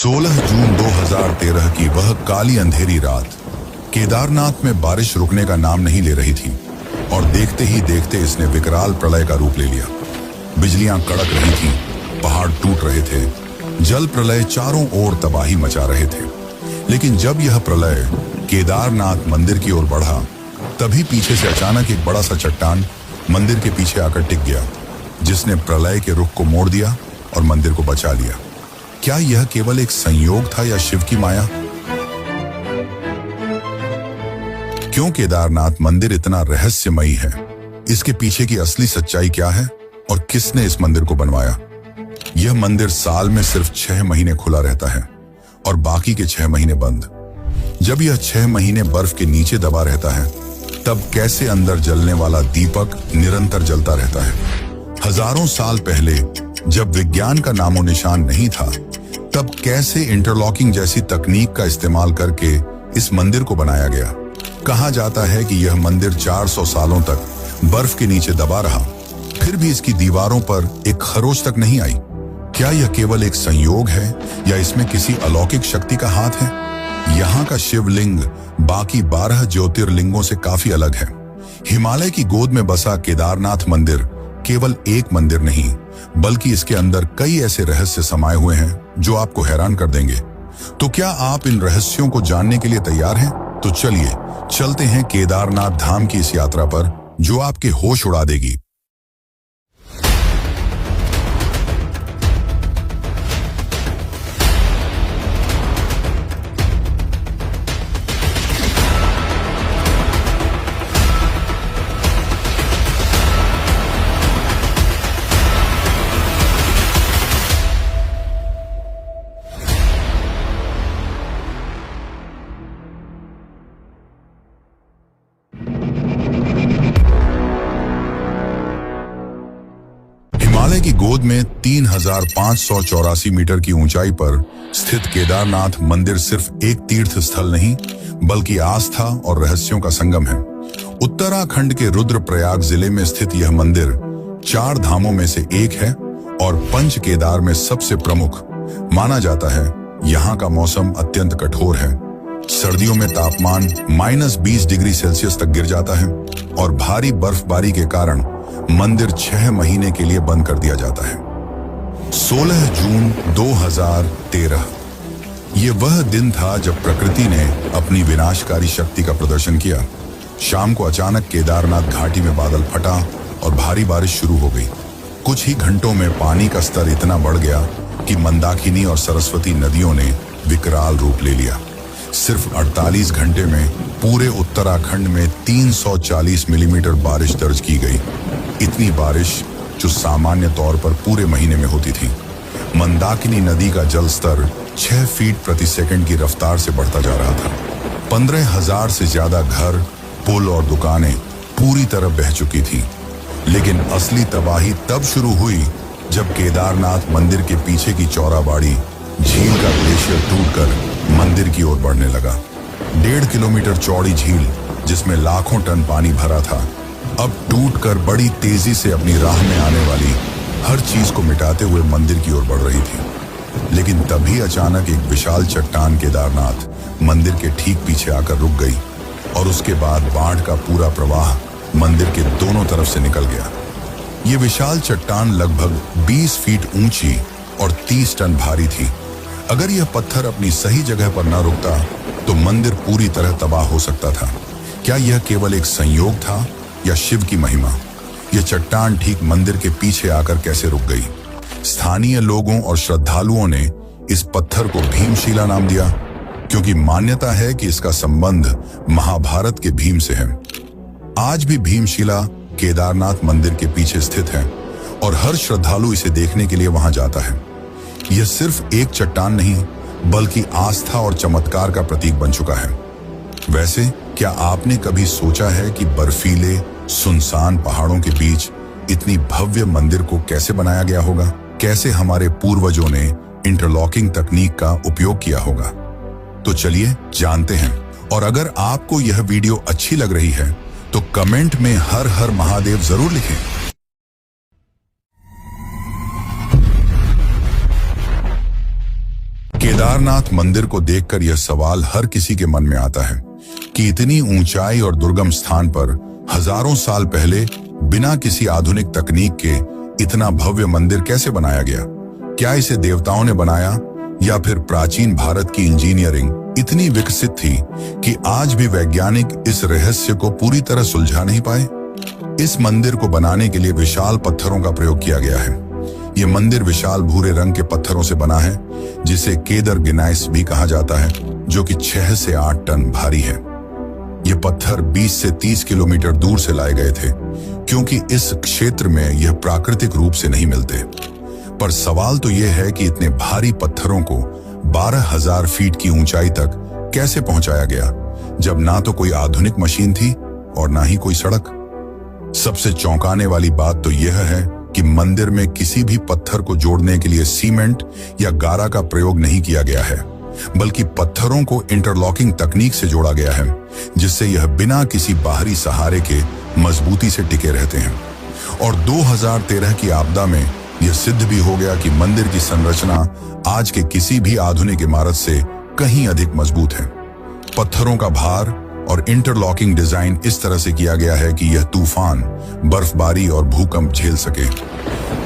16 जून 2013 की वह काली अंधेरी रात केदारनाथ में बारिश रुकने का नाम नहीं ले रही थी और देखते ही देखते इसने विकराल प्रलय का रूप ले लिया। बिजलियां कड़क रही थीं, पहाड़ टूट रहे थे, जल प्रलय चारों ओर तबाही मचा रहे थे। लेकिन जब यह प्रलय केदारनाथ मंदिर की ओर बढ़ा, तभी पीछे से अचानक एक बड़ा सा चट्टान मंदिर के पीछे आकर टिक गया, जिसने प्रलय के रुख को मोड़ दिया और मंदिर को बचा लिया। क्या यह केवल एक संयोग था या शिव की माया? क्यों केदारनाथ मंदिर इतना रहस्यमयी है? इसके पीछे की असली सच्चाई क्या है और किसने इस मंदिर को बनवाया? यह मंदिर साल में सिर्फ 6 महीने खुला रहता है और बाकी के 6 महीने बंद। जब यह 6 महीने बर्फ के नीचे दबा रहता है, तब कैसे अंदर जलने वाला दीपक निरंतर जलता रहता है? हजारों साल पहले जब विज्ञान का नामो निशान नहीं था, तब कैसे इंटरलॉकिंग जैसी तकनीक का इस्तेमाल करके इस मंदिर को बनाया गया? कहा जाता है कि यह मंदिर 400 सालों तक बर्फ के नीचे दबा रहा, फिर भी इसकी दीवारों पर एक खरोच तक नहीं आई। क्या यह केवल एक संयोग है या इसमें किसी अलौकिक शक्ति का हाथ है? यहाँ का शिवलिंग बाकी 12 ज्योतिर्लिंगों से काफी अलग है। हिमालय की गोद में बसा केदारनाथ मंदिर केवल एक मंदिर नहीं, बल्कि इसके अंदर कई ऐसे रहस्य समाये हुए हैं जो आपको हैरान कर देंगे। तो क्या आप इन रहस्यों को जानने के लिए तैयार हैं? तो चलिए चलते हैं केदारनाथ धाम की इस यात्रा पर, जो आपके होश उड़ा देगी। हिमालय की गोद में 3584 मीटर की ऊंचाई पर स्थित केदारनाथ मंदिर सिर्फ एक तीर्थ स्थल नहीं, बल्कि आस्था और रहस्यों का संगम है। उत्तराखंड के रुद्रप्रयाग जिले में स्थित यह मंदिर 4 धामों में से एक है और पंच केदार में सबसे प्रमुख माना जाता है। यहाँ का मौसम अत्यंत कठोर है। सर्दियों में तापमान -20 डिग्री सेल्सियस तक गिर जाता है और भारी बर्फबारी के कारण मंदिर 6 महीने के लिए बंद कर दिया जाता है। 16 जून 2013 ये वह दिन था जब प्रकृति ने अपनी विनाशकारी शक्ति का प्रदर्शन किया। शाम को अचानक केदारनाथ घाटी में बादल फटा और भारी बारिश शुरू हो गई। कुछ ही घंटों में पानी का स्तर इतना बढ़ गया कि मंदाकिनी और सरस्वती नदियों ने विकराल रूप ले लिया। सिर्फ 48 घंटे में पूरे उत्तराखंड में 340 मिलीमीटर बारिश दर्ज की गई। इतनी बारिश जो सामान्य तौर पर पूरे महीने में होती थी। मंदाकिनी नदी का जल स्तर 6 फीट प्रति सेकंड की रफ्तार से बढ़ता जा रहा था। 15,000 से ज्यादा घर, पुल और दुकानें पूरी तरह बह चुकी थी। लेकिन असली तबाही तब शुरू हुई जब केदारनाथ मंदिर के पीछे की चौराबाड़ी झील का ग्लेशियर टूटकर मंदिर की ओर बढ़ने लगा। 1.5 किलोमीटर चौड़ी झील, जिसमें लाखों टन पानी भरा था, अब टूटकर बड़ी तेजी से अपनी राह में आने वाली हर चीज को मिटाते हुए मंदिर की ओर बढ़ रही थी। लेकिन तभी अचानक एक विशाल चट्टान केदारनाथ मंदिर के ठीक पीछे आकर रुक गई और उसके बाद बाढ़ का पूरा प्रवाह मंदिर के दोनों तरफ से निकल गया। ये विशाल चट्टान लगभग 20 फीट ऊंची और 30 टन भारी थी। अगर यह पत्थर अपनी सही जगह पर न रुकता तो मंदिर पूरी तरह तबाह हो सकता था। क्या यह केवल एक संयोग था या शिव की महिमा? यह चट्टान ठीक मंदिर के पीछे आकर कैसे रुक गई? स्थानीय लोगों और श्रद्धालुओं ने इस पत्थर को भीमशिला नाम दिया, क्योंकि मान्यता है कि इसका संबंध महाभारत के भीम से है। आज भी भीमशिला केदारनाथ मंदिर के पीछे स्थित है और हर श्रद्धालु इसे देखने के लिए वहां जाता है। यह सिर्फ एक चट्टान नहीं, बल्कि आस्था और चमत्कार का प्रतीक बन चुका है। वैसे क्या आपने कभी सोचा है कि बर्फीले सुनसान पहाड़ों के बीच इतनी भव्य मंदिर को कैसे बनाया गया होगा? कैसे हमारे पूर्वजों ने इंटरलॉकिंग तकनीक का उपयोग किया होगा? तो चलिए जानते हैं। और अगर आपको यह वीडियो अच्छी लग रही है तो कमेंट में हर हर महादेव जरूर लिखें। केदारनाथ मंदिर को देखकर यह सवाल हर किसी के मन में आता है कि इतनी ऊंचाई और दुर्गम स्थान पर हजारों साल पहले बिना किसी आधुनिक तकनीक के इतना भव्य मंदिर कैसे बनाया गया। क्या इसे देवताओं ने बनाया या फिर प्राचीन भारत की इंजीनियरिंग इतनी विकसित थी कि आज भी वैज्ञानिक इस रहस्य को पूरी तरह सुलझा नहीं पाए। इस मंदिर को बनाने के लिए विशाल पत्थरों का प्रयोग किया गया है। यह मंदिर विशाल भूरे रंग के पत्थरों से बना है, जिसे केदर गिनाइस भी कहा जाता है, जो कि 6 से 8 टन भारी है। ये पत्थर 20 से 30 किलोमीटर दूर से लाए गए थे, क्योंकि इस क्षेत्र में यह प्राकृतिक रूप से नहीं मिलते। पर सवाल तो यह है कि इतने भारी पत्थरों को 12,000 फीट की ऊंचाई तक कैसे पहुंचाया गया, जब ना तो कोई आधुनिक मशीन थी और ना ही कोई सड़क। सबसे चौंकाने वाली बात तो यह है कि मंदिर में किसी भी पत्थर को जोड़ने के लिए सीमेंट या गारा का प्रयोग नहीं किया गया है, बल्कि पत्थरों को इंटरलॉकिंग तकनीक से जोड़ा गया है, जिससे यह बिना किसी बाहरी सहारे के मजबूती से टिके रहते हैं। और 2013 की आपदा में यह सिद्ध भी हो गया कि मंदिर की संरचना आज के किसी भी आधुनिक इमारत से कहीं अधिक मजबूत है। पत्थरों का भार और इंटरलॉकिंग डिजाइन इस तरह से किया गया है कि यह तूफान, बर्फबारी और भूकंप झेल सके।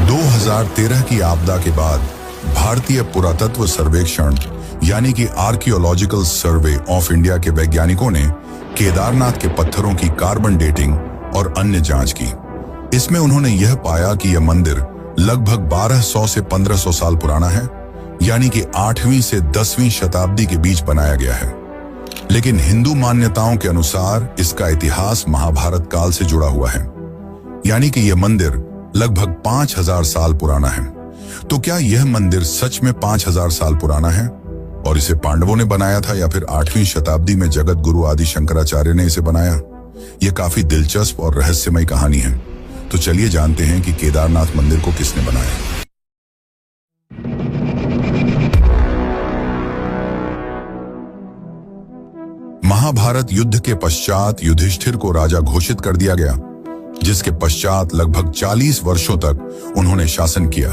2013 की आपदा के बाद भारतीय पुरातत्व सर्वेक्षण यानी कि आर्कियोलॉजिकल सर्वे ऑफ इंडिया के वैज्ञानिकों ने केदारनाथ के पत्थरों की कार्बन डेटिंग और अन्य जांच की। इसमें उन्होंने यह पाया कि यह मंदिर लगभग 1200 से 1500 साल पुराना है, यानी कि 8वीं से 10वीं शताब्दी के बीच बनाया गया है। लेकिन हिंदू मान्यताओं के अनुसार इसका इतिहास महाभारत काल से जुड़ा हुआ है, यानी कि यह मंदिर लगभग 5000 साल पुराना है। तो क्या यह मंदिर सच में 5000 साल पुराना है और इसे पांडवों ने बनाया था, या फिर 8वीं शताब्दी में जगत गुरु आदि शंकराचार्य ने इसे बनाया? यह काफी दिलचस्प और रहस्यमय कहानी है। तो चलिए जानते हैं कि केदारनाथ मंदिर को किसने बनाया। महाभारत युद्ध के पश्चात युधिष्ठिर को राजा घोषित कर दिया गया, जिसके पश्चात लगभग 40 वर्षों तक उन्होंने शासन किया।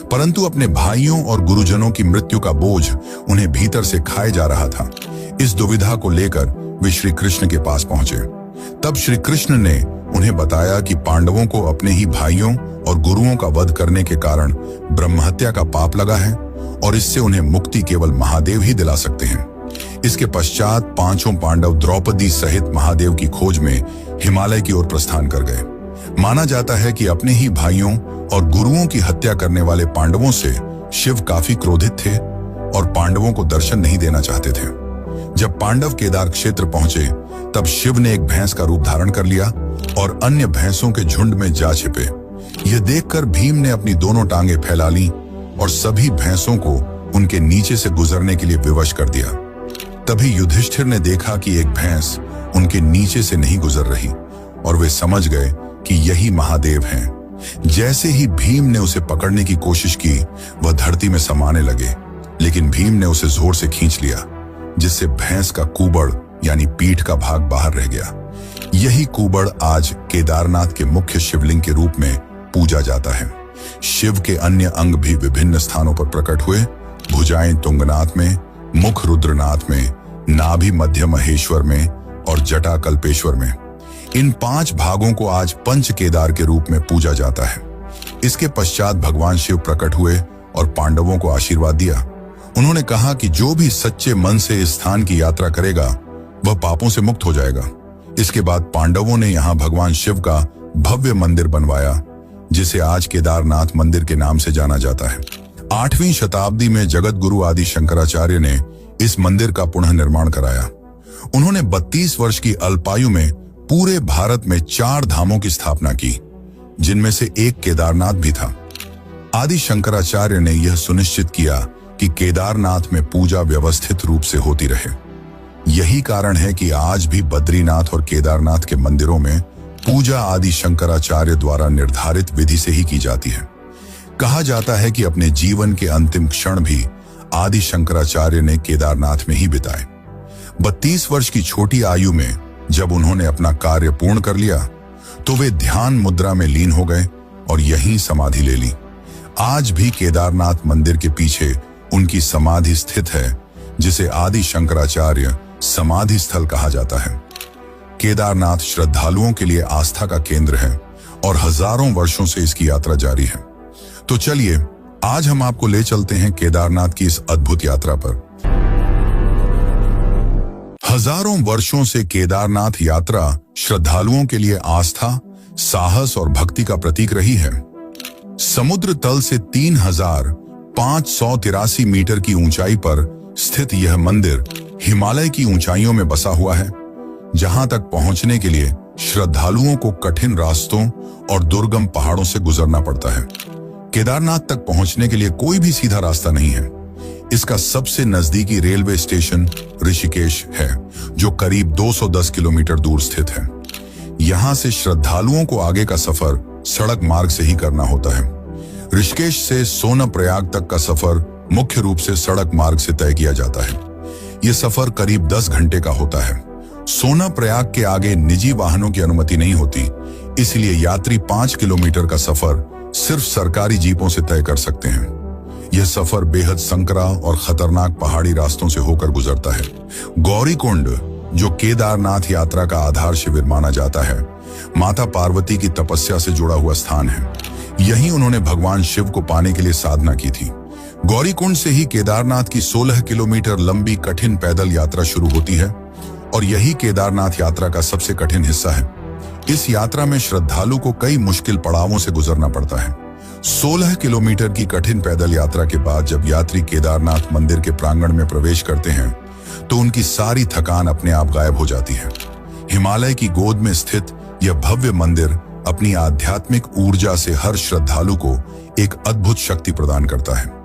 परंतु अपने भाइयों और गुरुजनों की मृत्यु का बोझ उन्हें भीतर से खाए जा रहा था। इस दुविधा को लेकर वे श्री कृष्ण के पास पहुंचे। तब श्री कृष्ण ने उन्हें बताया कि पांडवों को अपने ही भाइयों और गुरुओं का वध करने के कारण ब्रह्महत्या का पाप लगा है और इससे उन्हें मुक्ति केवल महादेव ही दिला सकते हैं। इसके पश्चात पांचों पांडव द्रौपदी सहित महादेव की खोज में हिमालय की ओर प्रस्थान कर गए। माना जाता है कि अपने ही भाइयों और गुरुओं की हत्या करने वाले पांडवों से शिव काफी क्रोधित थे और पांडवों को दर्शन नहीं देना चाहते थे। जब पांडव केदार क्षेत्र पहुंचे, तब शिव ने एक भैंस का रूप धारण कर लिया और अन्य भैंसों के झुंड में जा छिपे। यह देखकर भीम ने अपनी दोनों टांगे फैला ली और सभी भैंसों को उनके नीचे से गुजरने के लिए विवश कर दिया। तभी युधिष्ठिर ने देखा कि एक भैंस उनके नीचे से नहीं गुजर रही और वे समझ गए कि यही महादेव हैं। जैसे ही भीम ने उसे पकड़ने की कोशिश की, वह धरती में समाने लगे, लेकिन भीम ने उसे जोर से खींच लिया, जिससे भैंस का कुबड़ यानी पीठ का भाग बाहर रह गया। यही कुबड़ आज केदारनाथ के मुख्य शिवलिंग के रूप में पूजा जाता है। शिव के अन्य अंग भी विभिन्न स्थानों पर प्रकट हुए। भुजाएं तुंगनाथ में, मुख रुद्रनाथ में, नाभि मध्य महेश्वर में और जटा कल्पेश्वर में। इन 5 भागों को आज पंच केदार के रूप में पूजा जाता है। इसके पश्चात भगवान शिव प्रकट हुए और पांडवों को आशीर्वाद दिया। उन्होंने कहा कि जो भी सच्चे मन से इस स्थान की यात्रा करेगा, वह पापों से मुक्त हो जाएगा। इसके बाद पांडवों ने यहाँ भगवान शिव का भव्य मंदिर बनवाया, जिसे आज केदारनाथ मंदिर के नाम से जाना जाता है। 8वीं शताब्दी में जगत गुरु आदि शंकराचार्य ने इस मंदिर का पुनः निर्माण कराया। उन्होंने 32 वर्ष की अल्पायु में पूरे भारत में 4 धामों की स्थापना की, जिनमें से एक केदारनाथ भी था। आदि शंकराचार्य ने यह सुनिश्चित किया कि केदारनाथ में पूजा व्यवस्थित रूप से होती रहे। यही कारण है कि आज भी बद्रीनाथ और केदारनाथ के मंदिरों में पूजा आदि शंकराचार्य द्वारा निर्धारित विधि से ही की जाती है। कहा जाता है कि अपने जीवन के अंतिम क्षण भी आदि शंकराचार्य ने केदारनाथ में ही बिताए। 32 वर्ष की छोटी आयु में जब उन्होंने अपना कार्य पूर्ण कर लिया, तो वे ध्यान मुद्रा में लीन हो गए और यहीं समाधि ले ली। आज भी केदारनाथ मंदिर के पीछे उनकी समाधि स्थित है, जिसे आदि शंकराचार्य समाधि स्थल कहा जाता है। केदारनाथ श्रद्धालुओं के लिए आस्था का केंद्र है और हजारों वर्षों से इसकी यात्रा जारी है। तो चलिए आज हम आपको ले चलते हैं केदारनाथ की इस अद्भुत यात्रा पर। हजारों वर्षों से केदारनाथ यात्रा श्रद्धालुओं के लिए आस्था, साहस और भक्ति का प्रतीक रही है। समुद्र तल से 3,583 मीटर की ऊंचाई पर स्थित यह मंदिर हिमालय की ऊंचाइयों में बसा हुआ है, जहां तक पहुंचने के लिए श्रद्धालुओं को कठिन रास्तों और दुर्गम पहाड़ों से गुजरना पड़ता है। केदारनाथ तक पहुंचने के लिए कोई भी सीधा रास्ता नहीं है। इसका सबसे नजदीकी रेलवे स्टेशन ऋषिकेश है, जो करीब 210 किलोमीटर दूर स्थित है। यहां से श्रद्धालुओं को आगे का सफर सड़क मार्ग से ही करना होता है। ऋषिकेश से सोनप्रयाग तक का सफर मुख्य रूप से सड़क मार्ग से तय किया जाता है। यह सफर करीब 10 घंटे का होता है। सोनप्रयाग के आगे निजी वाहनों की अनुमति नहीं होती, इसलिए यात्री 5 किलोमीटर का सफर सिर्फ सरकारी जीपों से तय कर सकते हैं। यह सफर बेहद संकरा और खतरनाक पहाड़ी रास्तों से होकर गुजरता है। गौरीकुंड, जो केदारनाथ यात्रा का आधार शिविर माना जाता है, माता पार्वती की तपस्या से जुड़ा हुआ स्थान है। यहीं उन्होंने भगवान शिव को पाने के लिए साधना की थी। गौरीकुंड से ही केदारनाथ की 16 किलोमीटर लंबी कठिन पैदल यात्रा शुरू होती है और यही केदारनाथ यात्रा का सबसे कठिन हिस्सा है। इस यात्रा में श्रद्धालु को कई मुश्किल पड़ावों से गुजरना पड़ता है। 16 किलोमीटर की कठिन पैदल यात्रा के बाद जब यात्री केदारनाथ मंदिर के प्रांगण में प्रवेश करते हैं, तो उनकी सारी थकान अपने आप गायब हो जाती है। हिमालय की गोद में स्थित यह भव्य मंदिर अपनी आध्यात्मिक ऊर्जा से हर श्रद्धालु को एक अद्भुत शक्ति प्रदान करता है।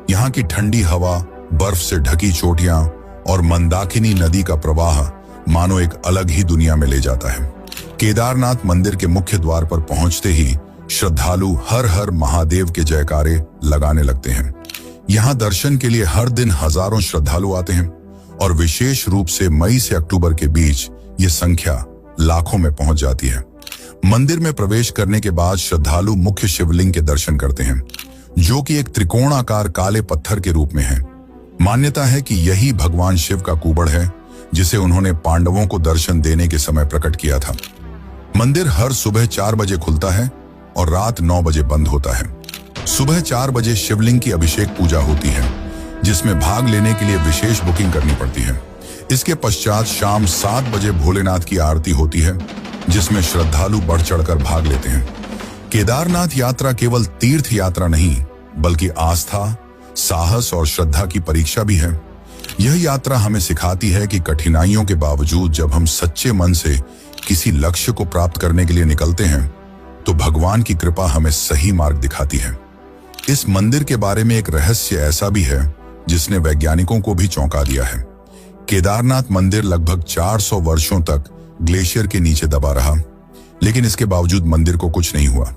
यहाँ की ठंडी हवा, बर्फ से ढकी चोटियां और मंदाकिनी नदी का प्रवाह मानो एक अलग ही दुनिया में ले जाता है। केदारनाथ मंदिर के मुख्य द्वार पर पहुंचते ही श्रद्धालु हर हर महादेव के जयकारे लगाने लगते हैं। यहाँ दर्शन के लिए हर दिन हजारों श्रद्धालु आते हैं और विशेष रूप से मई से अक्टूबर के बीच ये संख्या लाखों में पहुंच जाती है। मंदिर में प्रवेश करने के बाद श्रद्धालु मुख्य शिवलिंग के दर्शन करते हैं, जो कि एक त्रिकोणाकार काले पत्थर के रूप में है। मान्यता है कि यही भगवान शिव का कुबड़ है, जिसे उन्होंने पांडवों को दर्शन देने के समय प्रकट किया था। मंदिर हर सुबह 4 बजे खुलता है और रात 9 बजे बंद होता है। सुबह 4 बजे शिवलिंग की अभिषेक पूजा होती है, जिसमें भाग लेने के लिए विशेष बुकिंग करनी पड़ती है। इसके पश्चात शाम 7 बजे भोलेनाथ की आरती होती है, जिसमें श्रद्धालु बढ़ चढ़कर भाग लेते हैं। केदारनाथ यात्रा केवल तीर्थ यात्रा नहीं, बल्कि आस्था, साहस और श्रद्धा की परीक्षा भी है। यह यात्रा हमें सिखाती है कि कठिनाइयों के बावजूद जब हम सच्चे मन से किसी लक्ष्य को प्राप्त करने के लिए निकलते हैं, तो भगवान की कृपा हमें सही मार्ग दिखाती है। इस मंदिर के बारे में एक रहस्य ऐसा भी है जिसने वैज्ञानिकों को भी चौंका दिया है। केदारनाथ मंदिर लगभग 400 वर्षों तक ग्लेशियर के नीचे दबा रहा, लेकिन इसके बावजूद मंदिर को कुछ नहीं हुआ।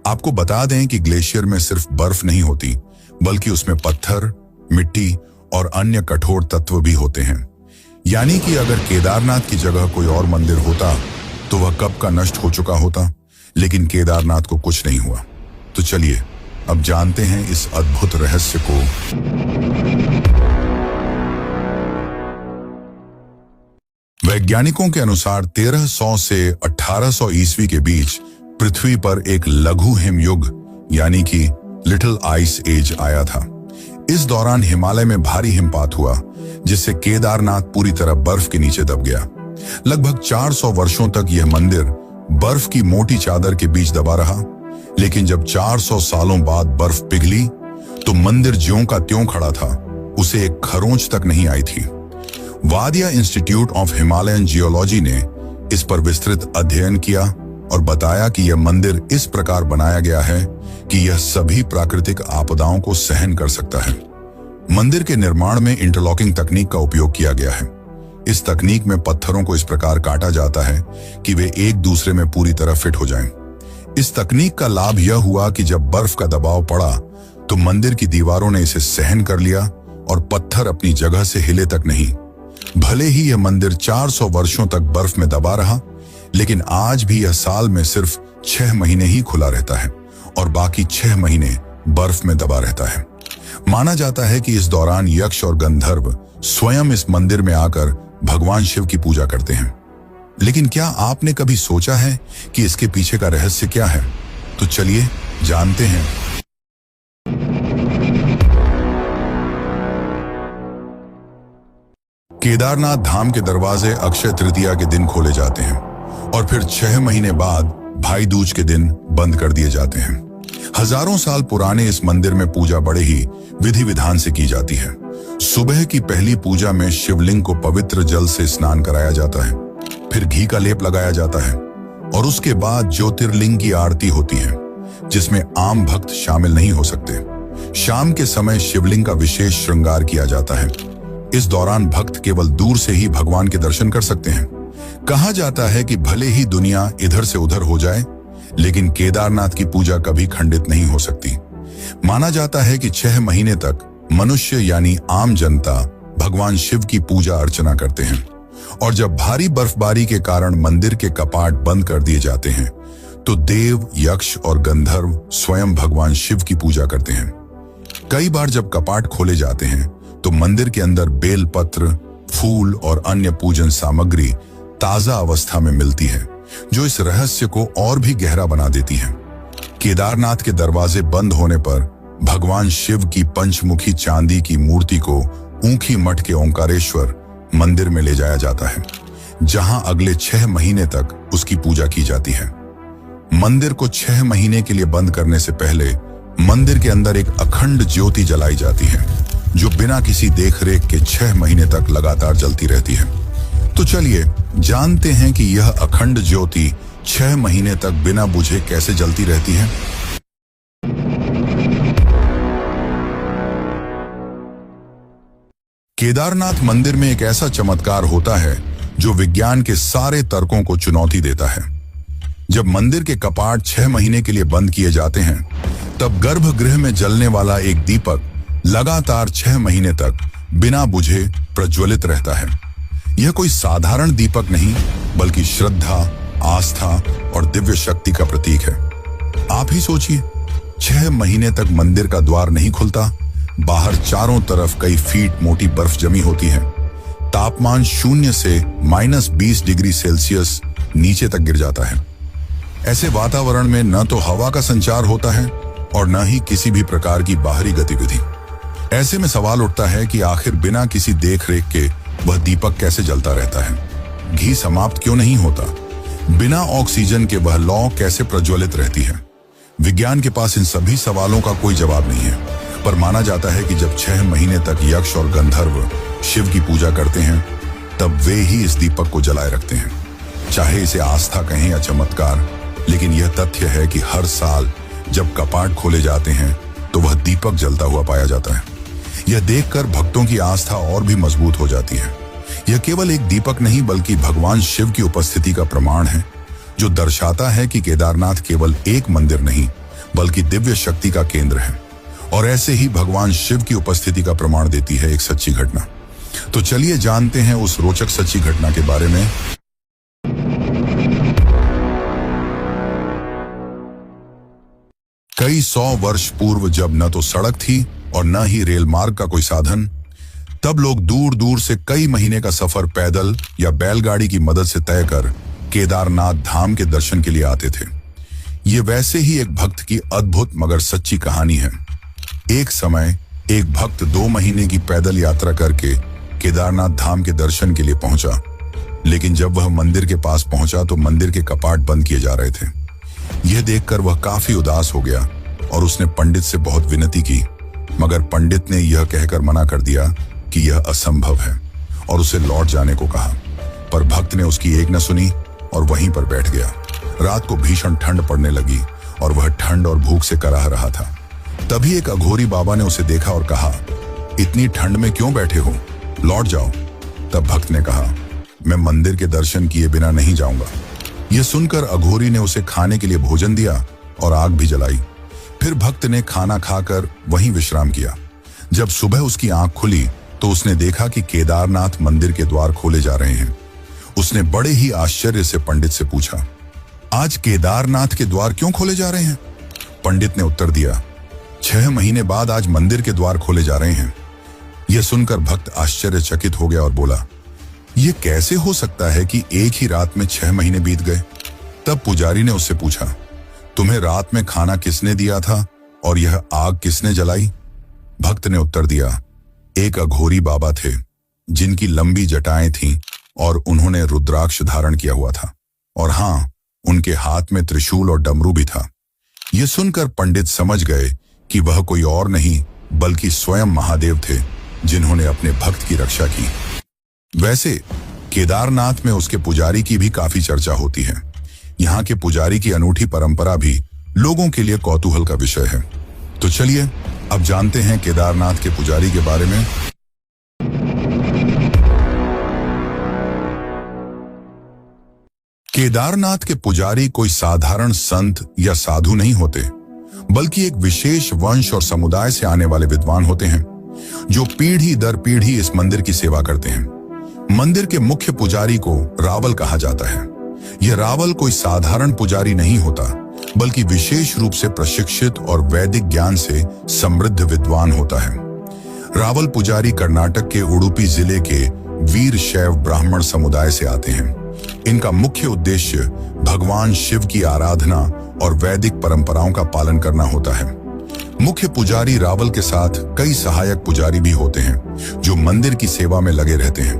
आपको बता दें कि ग्लेशियर में सिर्फ बर्फ नहीं होती, बल्कि उसमें पत्थर, मिट्टी और अन्य कठोर तत्व भी होते हैं। यानी कि अगर केदारनाथ की जगह कोई और मंदिर होता तो वह कब का नष्ट हो चुका होता, लेकिन केदारनाथ को कुछ नहीं हुआ। तो चलिए अब जानते हैं इस अद्भुत रहस्य को। वैज्ञानिकों के अनुसार 1300 से 1800 ईस्वी के बीच पृथ्वी पर एक लघु हिमयुग यानी कि लिटिल आइस एज आया था। इस दौरान हिमालय में भारी हिमपात हुआ, जिससे केदारनाथ पूरी तरह बर्फ के नीचे दब गया। लगभग 400 वर्षों तक यह मंदिर बर्फ की मोटी चादर के बीच दबा रहा, लेकिन जब 400 सालों बाद बर्फ पिघली तो मंदिर ज्यों का त्यों खड़ा था, उसे एक खरोंच तक नहीं आई थी। वादिया इंस्टीट्यूट ऑफ हिमालयन जियोलॉजी ने इस पर विस्तृत अध्ययन किया और बताया कि यह मंदिर इस प्रकार बनाया गया है कि यह सभी प्राकृतिक आपदाओं को सहन कर सकता है। मंदिर के निर्माण में इंटरलॉकिंग तकनीक का उपयोग किया गया है। इस तकनीक में पत्थरों को इस प्रकार काटा जाता है कि वे एक दूसरे में पूरी तरह फिट हो जाएं। इस तकनीक का लाभ यह हुआ कि जब बर्फ का दबाव पड़ा तो मंदिर की दीवारों ने इसे सहन कर लिया और पत्थर अपनी जगह से हिले तक नहीं। भले ही यह मंदिर 400 वर्षों तक बर्फ में दबा रहा, लेकिन आज भी यह साल में सिर्फ 6 महीने ही खुला रहता है और बाकी 6 महीने बर्फ में दबा रहता है। माना जाता है कि इस दौरान यक्ष और गंधर्व स्वयं इस मंदिर में आकर भगवान शिव की पूजा करते हैं। लेकिन क्या आपने कभी सोचा है कि इसके पीछे का रहस्य क्या है? तो चलिए जानते हैं। केदारनाथ धाम के दरवाजे अक्षय तृतीया के दिन खोले जाते हैं और फिर 6 महीने बाद भाई दूज के दिन बंद कर दिए जाते हैं। हजारों साल पुराने इस मंदिर में पूजा बड़े ही विधि विधान से की जाती है। सुबह की पहली पूजा में शिवलिंग को पवित्र जल से स्नान कराया जाता है, फिर घी का लेप लगाया जाता है और उसके बाद ज्योतिर्लिंग की आरती होती है, जिसमें आम भक्त शामिल नहीं हो सकते। शाम के समय शिवलिंग का विशेष श्रृंगार किया जाता है। इस दौरान भक्त केवल दूर से ही भगवान के दर्शन कर सकते हैं। कहा जाता है कि भले ही दुनिया इधर से उधर हो जाए, लेकिन केदारनाथ की पूजा कभी खंडित नहीं हो सकती। माना जाता है कि 6 महीने तक मनुष्य यानी आम जनता भगवान शिव की पूजा अर्चना करते हैं और जब भारी बर्फबारी के कारण मंदिर के कपाट बंद कर दिए जाते हैं तो देव, यक्ष और गंधर्व स्वयं भगवान शिव की पूजा करते हैं। कई बार जब कपाट खोले जाते हैं तो मंदिर के अंदर बेलपत्र, फूल और अन्य पूजन सामग्री ताजा अवस्था में मिलती है, जो इस रहस्य को और भी गहरा बना देती है। केदारनाथ के दरवाजे बंद होने पर भगवान शिव की पंचमुखी चांदी की मूर्ति को ऊखी मठ के ओंकारेश्वर मंदिर में ले जाया जाता है, जहां अगले 6 महीने तक उसकी पूजा की जाती है। मंदिर को 6 महीने के लिए बंद करने से पहले मंदिर के अंदर एक अखंड ज्योति जलाई जाती है, जो बिना किसी देखरेख के 6 महीने तक लगातार जलती रहती है। तो चलिए जानते हैं कि यह अखंड ज्योति 6 महीने तक बिना बुझे कैसे जलती रहती है। केदारनाथ मंदिर में एक ऐसा चमत्कार होता है जो विज्ञान के सारे तर्कों को चुनौती देता है। जब मंदिर के कपाट 6 महीने के लिए बंद किए जाते हैं, तब गर्भगृह में जलने वाला एक दीपक लगातार 6 महीने तक बिना बुझे प्रज्वलित रहता है। यह कोई साधारण दीपक नहीं, बल्कि श्रद्धा, आस्था और दिव्य शक्ति का प्रतीक है। आप ही सोचिए, 6 महीने तक मंदिर का द्वार नहीं खुलता, बाहर चारों तरफ कई फीट मोटी बर्फ जमी होती है, तापमान 0 से -20 डिग्री सेल्सियस नीचे तक गिर जाता है। ऐसे वातावरण में न तो हवा का संचार होता है और न ही किसी भी प्रकार की बाहरी गतिविधि। ऐसे में सवाल उठता है कि आखिर बिना किसी देखरेख के वह दीपक कैसे जलता रहता है? घी समाप्त क्यों नहीं होता? बिना ऑक्सीजन के वह लौ कैसे प्रज्वलित रहती है? विज्ञान के पास इन सभी सवालों का कोई जवाब नहीं है, पर माना जाता है कि जब 6 महीने तक यक्ष और गंधर्व शिव की पूजा करते हैं, तब वे ही इस दीपक को जलाए रखते हैं। चाहे इसे आस्था कहें या चमत्कार, लेकिन यह तथ्य है कि हर साल जब कपाट खोले जाते हैं तो वह दीपक जलता हुआ पाया जाता है। यह देखकर भक्तों की आस्था और भी मजबूत हो जाती है। यह केवल एक दीपक नहीं, बल्कि भगवान शिव की उपस्थिति का प्रमाण है, जो दर्शाता है कि केदारनाथ केवल एक मंदिर नहीं, बल्कि दिव्य शक्ति का केंद्र है। और ऐसे ही भगवान शिव की उपस्थिति का प्रमाण देती है एक सच्ची घटना। तो चलिए जानते हैं उस रोचक सच्ची घटना के बारे में। कई 100 वर्ष पूर्व, जब न तो सड़क थी और न ही रेल मार्ग का कोई साधन, तब लोग दूर दूर से कई महीने का सफर पैदल या बैलगाड़ी की मदद से तय कर केदारनाथ धाम के दर्शन के लिए आते थे। ये वैसे ही एक भक्त की अद्भुत मगर सच्ची कहानी है। एक समय एक भक्त 2 महीने की पैदल यात्रा करके केदारनाथ धाम के दर्शन के लिए पहुंचा, लेकिन जब वह मंदिर के पास पहुंचा तो मंदिर के कपाट बंद किए जा रहे थे। यह देखकर वह काफी उदास हो गया और उसने पंडित से बहुत विनती की, मगर पंडित ने यह कहकर मना कर दिया कि यह असंभव है और उसे लौट जाने को कहा। पर भक्त ने उसकी एक न सुनी और वहीं पर बैठ गया। रात को भीषण ठंड पड़ने लगी और वह ठंड और भूख से कराह रहा था। तभी एक अघोरी बाबा ने उसे देखा और कहा, इतनी ठंड में क्यों बैठे हो, लौट जाओ। तब भक्त ने कहा, मैं मंदिर के दर्शन किए बिना नहीं जाऊंगा। यह सुनकर अघोरी ने उसे खाने के लिए भोजन दिया और आग भी जलाई। फिर भक्त ने खाना खाकर वहीं विश्राम किया। जब सुबह उसकी आंख खुली तो उसने देखा कि केदारनाथ मंदिर के द्वार खोले जा रहे हैं। उसने बड़े ही आश्चर्य से पंडित से पूछा, आज केदारनाथ के द्वार क्यों खोले जा रहे हैं? पंडित ने उत्तर दिया, 6 महीने बाद आज मंदिर के द्वार खोले जा रहे हैं। यह सुनकर भक्त आश्चर्यचकित हो गया और बोला, यह कैसे हो सकता है कि एक ही रात में 6 महीने बीत गए? तब पुजारी ने उससे पूछा, तुम्हें रात में खाना किसने दिया था और यह आग किसने जलाई? भक्त ने उत्तर दिया, एक अघोरी बाबा थे जिनकी लंबी जटाएं थीं और उन्होंने रुद्राक्ष धारण किया हुआ था, और हां, उनके हाथ में त्रिशूल और डमरू भी था। यह सुनकर पंडित समझ गए कि वह कोई और नहीं बल्कि स्वयं महादेव थे जिन्होंने अपने भक्त की रक्षा की। वैसे केदारनाथ में उसके पुजारी की भी काफी चर्चा होती है। यहाँ के पुजारी की अनूठी परंपरा भी लोगों के लिए कौतूहल का विषय है। तो चलिए अब जानते हैं केदारनाथ के पुजारी के बारे में। केदारनाथ के पुजारी कोई साधारण संत या साधु नहीं होते, बल्कि एक विशेष वंश और समुदाय से आने वाले विद्वान होते हैं जो पीढ़ी दर पीढ़ी इस मंदिर की सेवा करते हैं। मंदिर के मुख्य पुजारी को रावल कहा जाता है। यह रावल कोई साधारण पुजारी नहीं होता, बल्कि विशेष रूप से प्रशिक्षित और वैदिक ज्ञान से समृद्ध विद्वान होता है। रावल पुजारी कर्नाटक के उडुपी जिले के वीर शैव ब्राह्मण समुदाय से आते हैं। इनका मुख्य उद्देश्य भगवान शिव की आराधना और वैदिक परंपराओं का पालन करना होता है। मुख्य पुजारी रावल के साथ कई सहायक पुजारी भी होते हैं जो मंदिर की सेवा में लगे रहते हैं।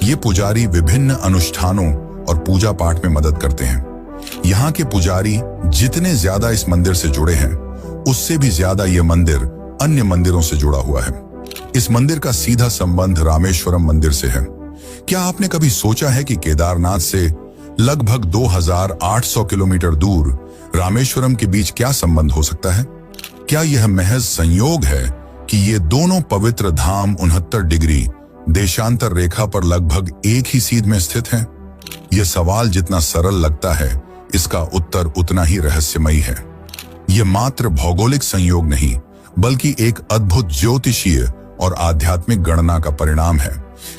ये पुजारी विभिन्न अनुष्ठानों और पूजा पाठ में मदद करते हैं। यहाँ के पुजारी जितने ज्यादा इस मंदिर से जुड़े हैं, उससे भी ज्यादा ये मंदिर अन्य मंदिरों से जुड़ा हुआ है। इस मंदिर का सीधा संबंध रामेश्वरम मंदिर से है। क्या आपने कभी सोचा है कि केदारनाथ से लगभग 2800 किलोमीटर दूर रामेश्वरम के बीच क्या संबंध हो सकता है? क्या यह महज संयोग है कि ये दोनों पवित्र धाम 69 डिग्री देशांतर रेखा पर लगभग एक ही सीध में स्थित हैं? यह सवाल जितना सरल लगता है, इसका उत्तर उतना ही रहस्यमयी है। यह मात्र भौगोलिक संयोग नहीं, बल्कि एक अद्भुत ज्योतिषीय और आध्यात्मिक गणना का परिणाम है,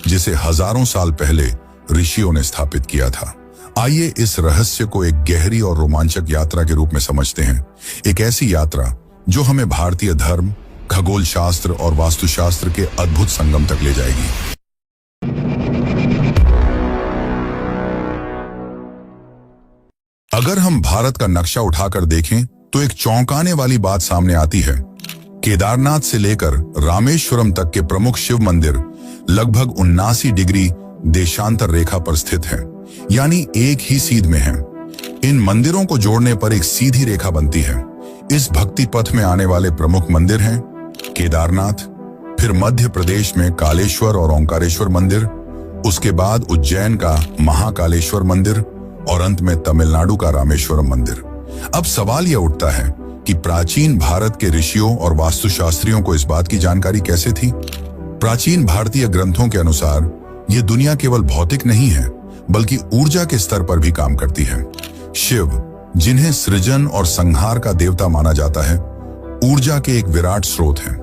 जिसे हजारों साल पहले ऋषियों ने स्थापित किया था। आइए इस रहस्य को एक गहरी और रोमांचक यात्रा के रूप में समझते हैं। एक ऐसी यात्रा जो हमें भारतीय धर्म, खगोल शास्त्र और वास्तुशास्त्र के अद्भुत संगम तक ले जाएगी। अगर हम भारत का नक्शा उठाकर देखें तो एक चौंकाने वाली बात सामने आती है। केदारनाथ से लेकर रामेश्वरम तक के प्रमुख शिव मंदिर लगभग 79 डिग्री देशांतर रेखा पर स्थित हैं, यानी एक ही सीध में हैं। इन मंदिरों को जोड़ने पर एक सीधी रेखा बनती है। इस भक्ति पथ में आने वाले प्रमुख मंदिर हैं केदारनाथ, फिर मध्य प्रदेश में कालेश्वर और ओंकारेश्वर मंदिर, उसके बाद उज्जैन का महाकालेश्वर मंदिर और अंत में तमिलनाडु का रामेश्वरम मंदिर। अब सवाल यह उठता है कि प्राचीन भारत के ऋषियों और वास्तुशास्त्रियों को इस बात की जानकारी कैसे थी? प्राचीन भारतीय ग्रंथों के अनुसार यह दुनिया केवल भौतिक नहीं है, बल्कि ऊर्जा के स्तर पर भी काम करती है। शिव, जिन्हें सृजन और संहार का देवता माना जाता है, ऊर्जा के एक विराट स्रोत हैं।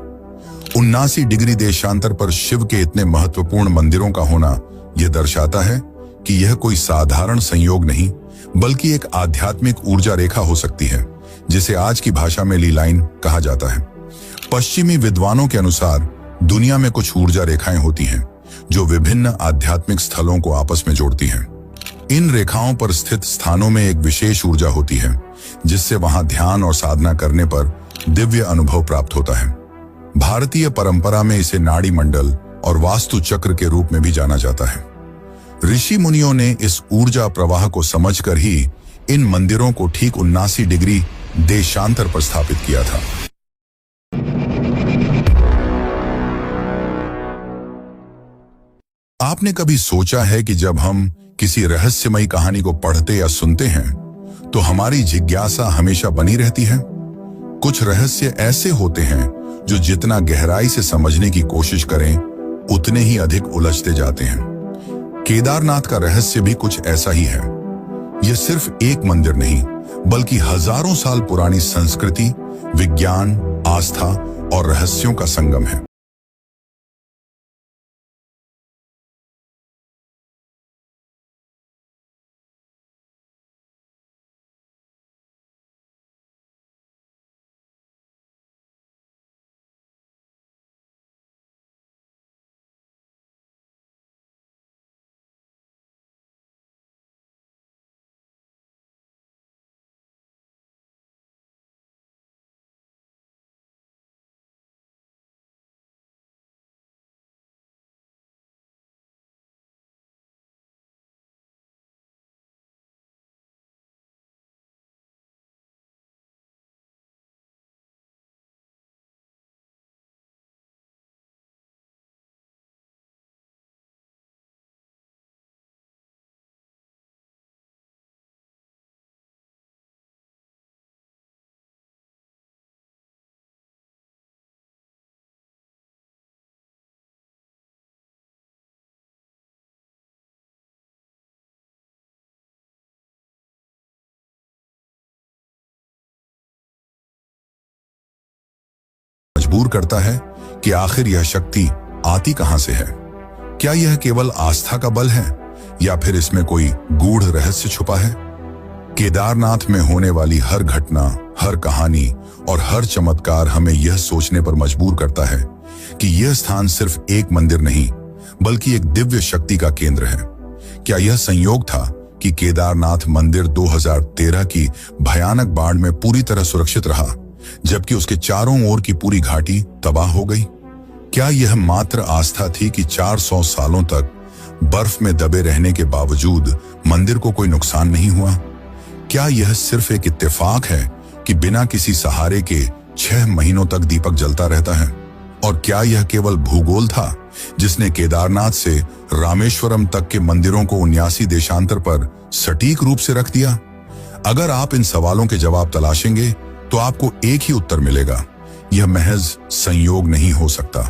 79 डिग्री देशांतर पर शिव के इतने महत्वपूर्ण मंदिरों का होना यह दर्शाता है कि यह कोई साधारण संयोग नहीं, बल्कि एक आध्यात्मिक ऊर्जा रेखा हो सकती है, जिसे आज की भाषा में ली लाइन कहा जाता है। पश्चिमी विद्वानों के अनुसार दुनिया में कुछ ऊर्जा रेखाएं होती हैं जो विभिन्न आध्यात्मिक स्थलों को आपस में जोड़ती हैं। इन रेखाओं पर स्थित स्थानों में एक विशेष ऊर्जा होती है, जिससे वहां ध्यान और साधना करने पर दिव्य अनुभव प्राप्त होता है। भारतीय परंपरा में इसे नाड़ी मंडल और वास्तु चक्र के रूप में भी जाना जाता है। ऋषि मुनियों ने इस ऊर्जा प्रवाह को समझकर ही इन मंदिरों को ठीक 79 डिग्री देशांतर पर स्थापित किया था। आपने कभी सोचा है कि जब हम किसी रहस्यमयी कहानी को पढ़ते या सुनते हैं तो हमारी जिज्ञासा हमेशा बनी रहती है? कुछ रहस्य ऐसे होते हैं जो जितना गहराई से समझने की कोशिश करें, उतने ही अधिक उलझते जाते हैं। केदारनाथ का रहस्य भी कुछ ऐसा ही है। यह सिर्फ एक मंदिर नहीं, बल्कि हजारों साल पुरानी संस्कृति, विज्ञान, आस्था और रहस्यों का संगम है। मजबूर करता है कि आखिर यह शक्ति आती कहां से है। क्या यह केवल आस्था का बल है या फिर इसमें कोई गूढ़ रहस्य छुपा है? केदारनाथ में होने वाली हर घटना, हर कहानी और हर चमत्कार हमें यह सोचने पर मजबूर करता है कि यह स्थान सिर्फ एक मंदिर नहीं बल्कि एक दिव्य शक्ति का केंद्र है। क्या यह संयोग था कि केदारनाथ मंदिर 2013 की भयानक बाढ़ में पूरी तरह सुरक्षित रहा जबकि उसके चारों ओर की पूरी घाटी तबाह हो गई? क्या यह मात्र आस्था थी कि 400 सालों तक बर्फ में दबे रहने के बावजूद मंदिर को कोई नुकसान नहीं हुआ? क्या यह सिर्फ एक इत्तेफाक है कि बिना किसी सहारे के 6 महीनों तक दीपक जलता रहता है? और क्या यह केवल भूगोल था जिसने केदारनाथ से रामेश्वरम तक के मंदिरों को 79 देशांतर पर सटीक रूप से रख दिया? अगर आप इन सवालों के जवाब तलाशेंगे तो आपको एक ही उत्तर मिलेगा, यह महज संयोग नहीं हो सकता।